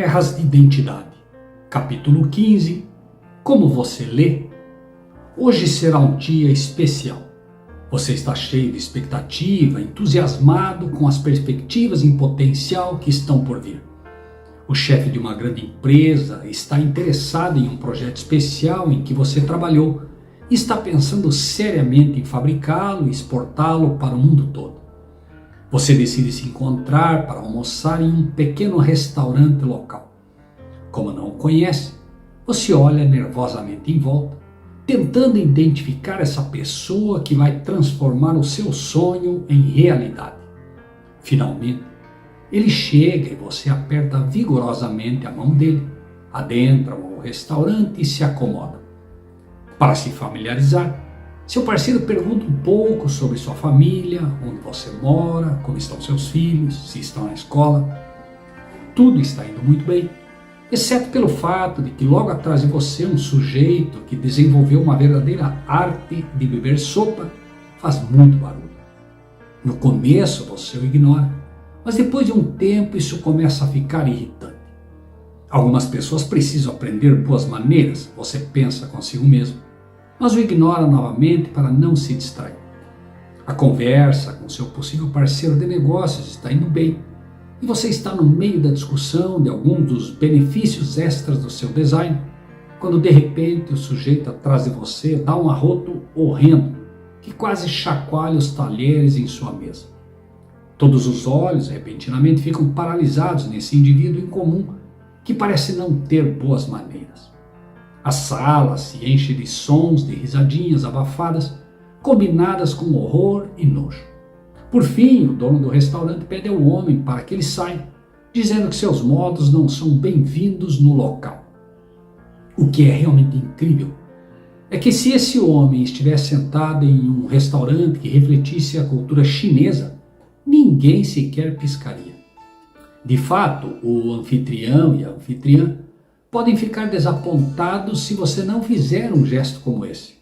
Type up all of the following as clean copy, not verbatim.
Guerras de Identidade, capítulo 15, Como você lê? Hoje será um dia especial. Você está cheio de expectativa, entusiasmado com as perspectivas em potencial que estão por vir. O chefe de uma grande empresa está interessado em um projeto especial em que você trabalhou e está pensando seriamente em fabricá-lo e exportá-lo para o mundo todo. Você decide se encontrar para almoçar em um pequeno restaurante local. Como não o conhece, você olha nervosamente em volta, tentando identificar essa pessoa que vai transformar o seu sonho em realidade. Finalmente, ele chega e você aperta vigorosamente a mão dele, adentra o restaurante e se acomoda. Para se familiarizar, seu parceiro pergunta um pouco sobre sua família, onde você mora, como estão seus filhos, se estão na escola. Tudo está indo muito bem, exceto pelo fato de que logo atrás de você um sujeito que desenvolveu uma verdadeira arte de beber sopa faz muito barulho. No começo você o ignora, mas depois de um tempo isso começa a ficar irritante. Algumas pessoas precisam aprender boas maneiras, você pensa consigo mesmo, mas o ignora novamente para não se distrair. A conversa com seu possível parceiro de negócios está indo bem e você está no meio da discussão de algum dos benefícios extras do seu design, quando de repente o sujeito atrás de você dá um arroto horrendo que quase chacoalha os talheres em sua mesa. Todos os olhos repentinamente ficam paralisados nesse indivíduo incomum que parece não ter boas maneiras. A sala se enche de sons de risadinhas abafadas, combinadas com horror e nojo. Por fim, o dono do restaurante pede ao homem para que ele saia, dizendo que seus modos não são bem-vindos no local. O que é realmente incrível é que se esse homem estivesse sentado em um restaurante que refletisse a cultura chinesa, ninguém sequer piscaria. De fato, o anfitrião e a anfitriã podem ficar desapontados se você não fizer um gesto como esse.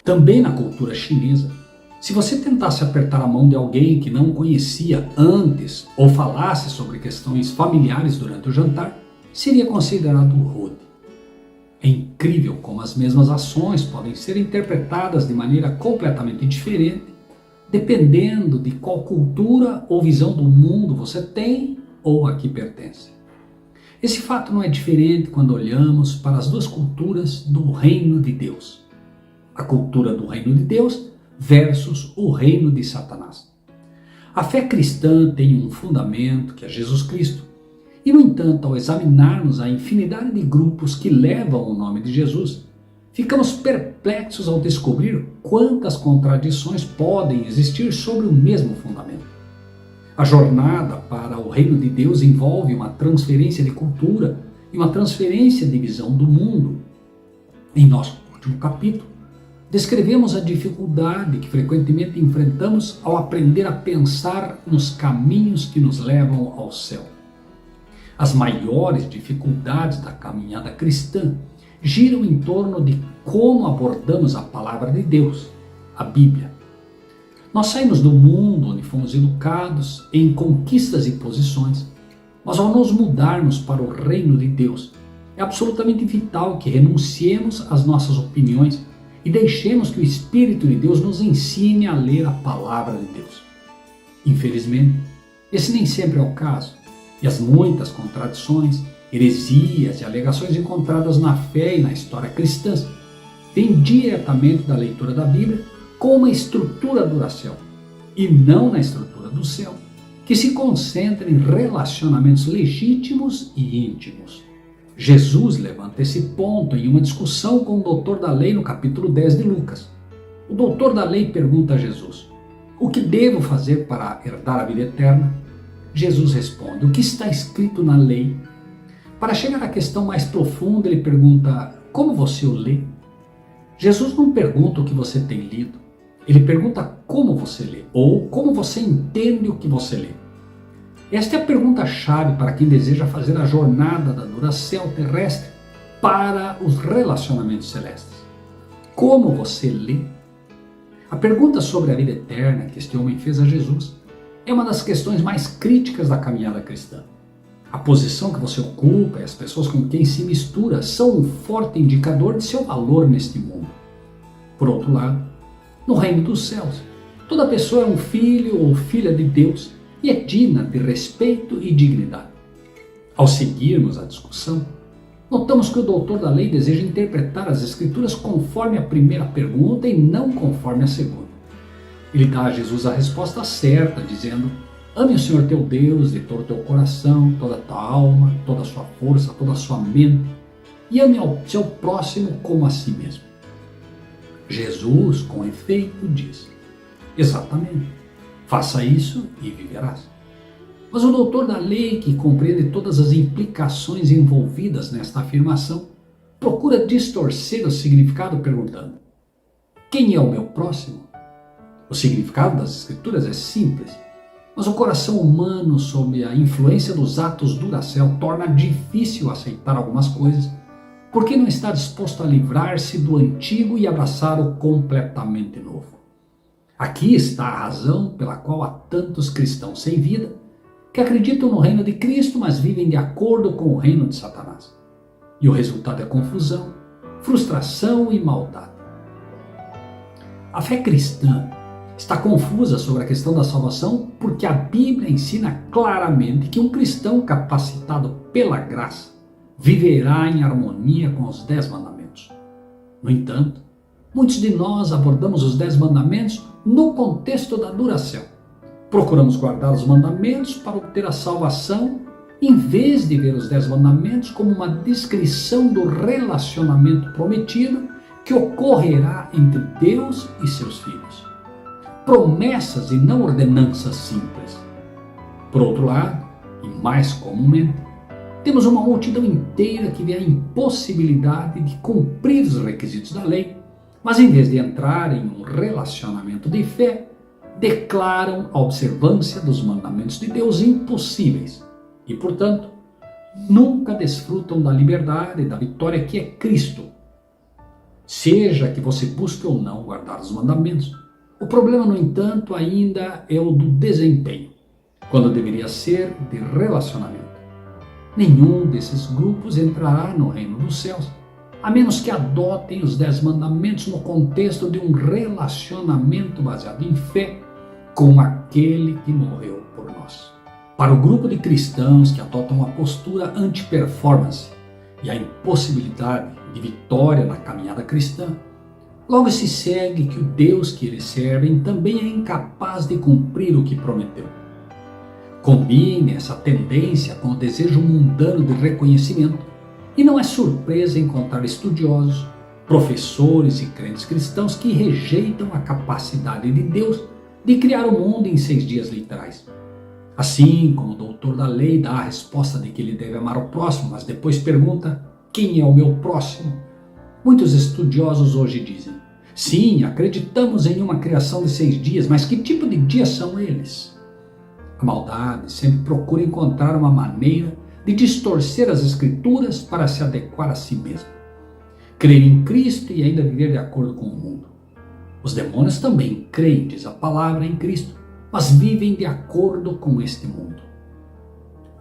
Também na cultura chinesa, se você tentasse apertar a mão de alguém que não conhecia antes ou falasse sobre questões familiares durante o jantar, seria considerado rude. É incrível como as mesmas ações podem ser interpretadas de maneira completamente diferente, dependendo de qual cultura ou visão do mundo você tem ou a que pertence. Esse fato não é diferente quando olhamos para as duas culturas do reino de Deus. A cultura do reino de Deus versus o reino de Satanás. A fé cristã tem um fundamento que é Jesus Cristo. E, no entanto, ao examinarmos a infinidade de grupos que levam o nome de Jesus, ficamos perplexos ao descobrir quantas contradições podem existir sobre o mesmo fundamento. A jornada para o reino de Deus envolve uma transferência de cultura e uma transferência de visão do mundo. Em nosso último capítulo, descrevemos a dificuldade que frequentemente enfrentamos ao aprender a pensar nos caminhos que nos levam ao céu. As maiores dificuldades da caminhada cristã giram em torno de como abordamos a palavra de Deus, a Bíblia. Nós saímos do mundo onde fomos educados em conquistas e posições, mas ao nos mudarmos para o reino de Deus, é absolutamente vital que renunciemos às nossas opiniões e deixemos que o Espírito de Deus nos ensine a ler a palavra de Deus. Infelizmente, esse nem sempre é o caso, e as muitas contradições, heresias e alegações encontradas na fé e na história cristãs vêm diretamente da leitura da Bíblia com uma estrutura do céu, e não na estrutura do céu, que se concentra em relacionamentos legítimos e íntimos. Jesus levanta esse ponto em uma discussão com o doutor da lei no capítulo 10 de Lucas. O doutor da lei pergunta a Jesus: o que devo fazer para herdar a vida eterna? Jesus responde: o que está escrito na lei? Para chegar à questão mais profunda, ele pergunta: como você o lê? Jesus não pergunta o que você tem lido, ele pergunta como você lê, ou como você entende o que você lê. Esta é a pergunta-chave para quem deseja fazer a jornada da Duracell terrestre para os relacionamentos celestes. Como você lê? A pergunta sobre a vida eterna que este homem fez a Jesus é uma das questões mais críticas da caminhada cristã. A posição que você ocupa e as pessoas com quem se mistura são um forte indicador de seu valor neste mundo. Por outro lado, no reino dos céus, toda pessoa é um filho ou filha de Deus e é digna de respeito e dignidade. Ao seguirmos a discussão, notamos que o doutor da lei deseja interpretar as escrituras conforme a primeira pergunta e não conforme a segunda. Ele dá a Jesus a resposta certa, dizendo: ame o Senhor teu Deus de todo o teu coração, toda a tua alma, toda a sua força, toda a sua mente, e ame ao seu próximo como a si mesmo. Jesus, com efeito, diz: exatamente, faça isso e viverás. Mas o doutor da lei, que compreende todas as implicações envolvidas nesta afirmação, procura distorcer o significado perguntando: quem é o meu próximo? O significado das escrituras é simples, mas o coração humano, sob a influência dos atos Duracell, torna difícil aceitar algumas coisas, porque não está disposto a livrar-se do antigo e abraçar o completamente novo. Aqui está a razão pela qual há tantos cristãos sem vida que acreditam no reino de Cristo, mas vivem de acordo com o reino de Satanás. E o resultado é confusão, frustração e maldade. A fé cristã está confusa sobre a questão da salvação porque a Bíblia ensina claramente que um cristão capacitado pela graça viverá em harmonia com os 10 mandamentos. No entanto, muitos de nós abordamos os 10 mandamentos no contexto da Duracell. Procuramos guardar os mandamentos para obter a salvação, em vez de ver os 10 mandamentos como uma descrição do relacionamento prometido que ocorrerá entre Deus e seus filhos. Promessas e não ordenanças simples. Por outro lado, e mais comumente, temos uma multidão inteira que vê a impossibilidade de cumprir os requisitos da lei, mas em vez de entrar em um relacionamento de fé, declaram a observância dos mandamentos de Deus impossíveis e, portanto, nunca desfrutam da liberdade e da vitória que é Cristo. Seja que você busque ou não guardar os mandamentos, o problema, no entanto, ainda é o do desempenho, quando deveria ser de relacionamento. Nenhum desses grupos entrará no reino dos céus, a menos que adotem os 10 mandamentos no contexto de um relacionamento baseado em fé com aquele que morreu por nós. Para o grupo de cristãos que adotam uma postura anti-performance e a impossibilidade de vitória na caminhada cristã, logo se segue que o Deus que eles servem também é incapaz de cumprir o que prometeu. Combine essa tendência com o desejo mundano de reconhecimento e não é surpresa encontrar estudiosos, professores e crentes cristãos que rejeitam a capacidade de Deus de criar o mundo em 6 dias literais. Assim como o doutor da lei dá a resposta de que ele deve amar o próximo, mas depois pergunta: quem é o meu próximo? Muitos estudiosos hoje dizem: sim, acreditamos em uma criação de 6 dias, mas que tipo de dias são eles? A maldade sempre procura encontrar uma maneira de distorcer as escrituras para se adequar a si mesmo. Crer em Cristo e ainda viver de acordo com o mundo. Os demônios também creem, diz a palavra, em Cristo, mas vivem de acordo com este mundo.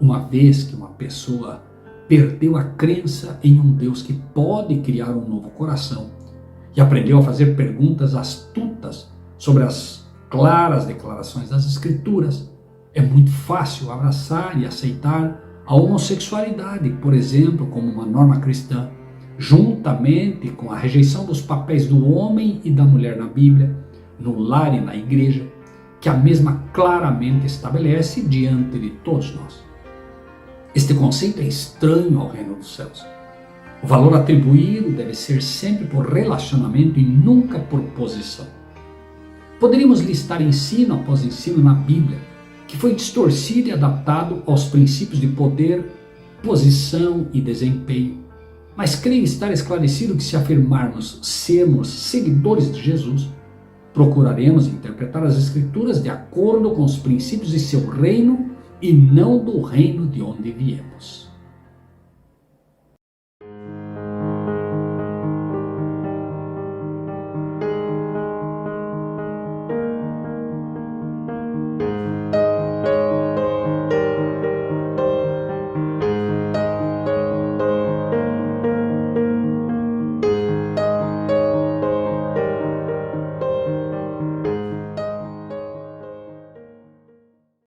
Uma vez que uma pessoa perdeu a crença em um Deus que pode criar um novo coração e aprendeu a fazer perguntas astutas sobre as claras declarações das Escrituras, é muito fácil abraçar e aceitar a homossexualidade, por exemplo, como uma norma cristã, juntamente com a rejeição dos papéis do homem e da mulher na Bíblia, no lar e na igreja, que a mesma claramente estabelece diante de todos nós. Este conceito é estranho ao reino dos céus. O valor atribuído deve ser sempre por relacionamento e nunca por posição. Poderíamos listar ensino após ensino na Bíblia, que foi distorcido e adaptado aos princípios de poder, posição e desempenho. Mas creio estar esclarecido que, se afirmarmos sermos seguidores de Jesus, procuraremos interpretar as Escrituras de acordo com os princípios de seu reino e não do reino de onde viemos.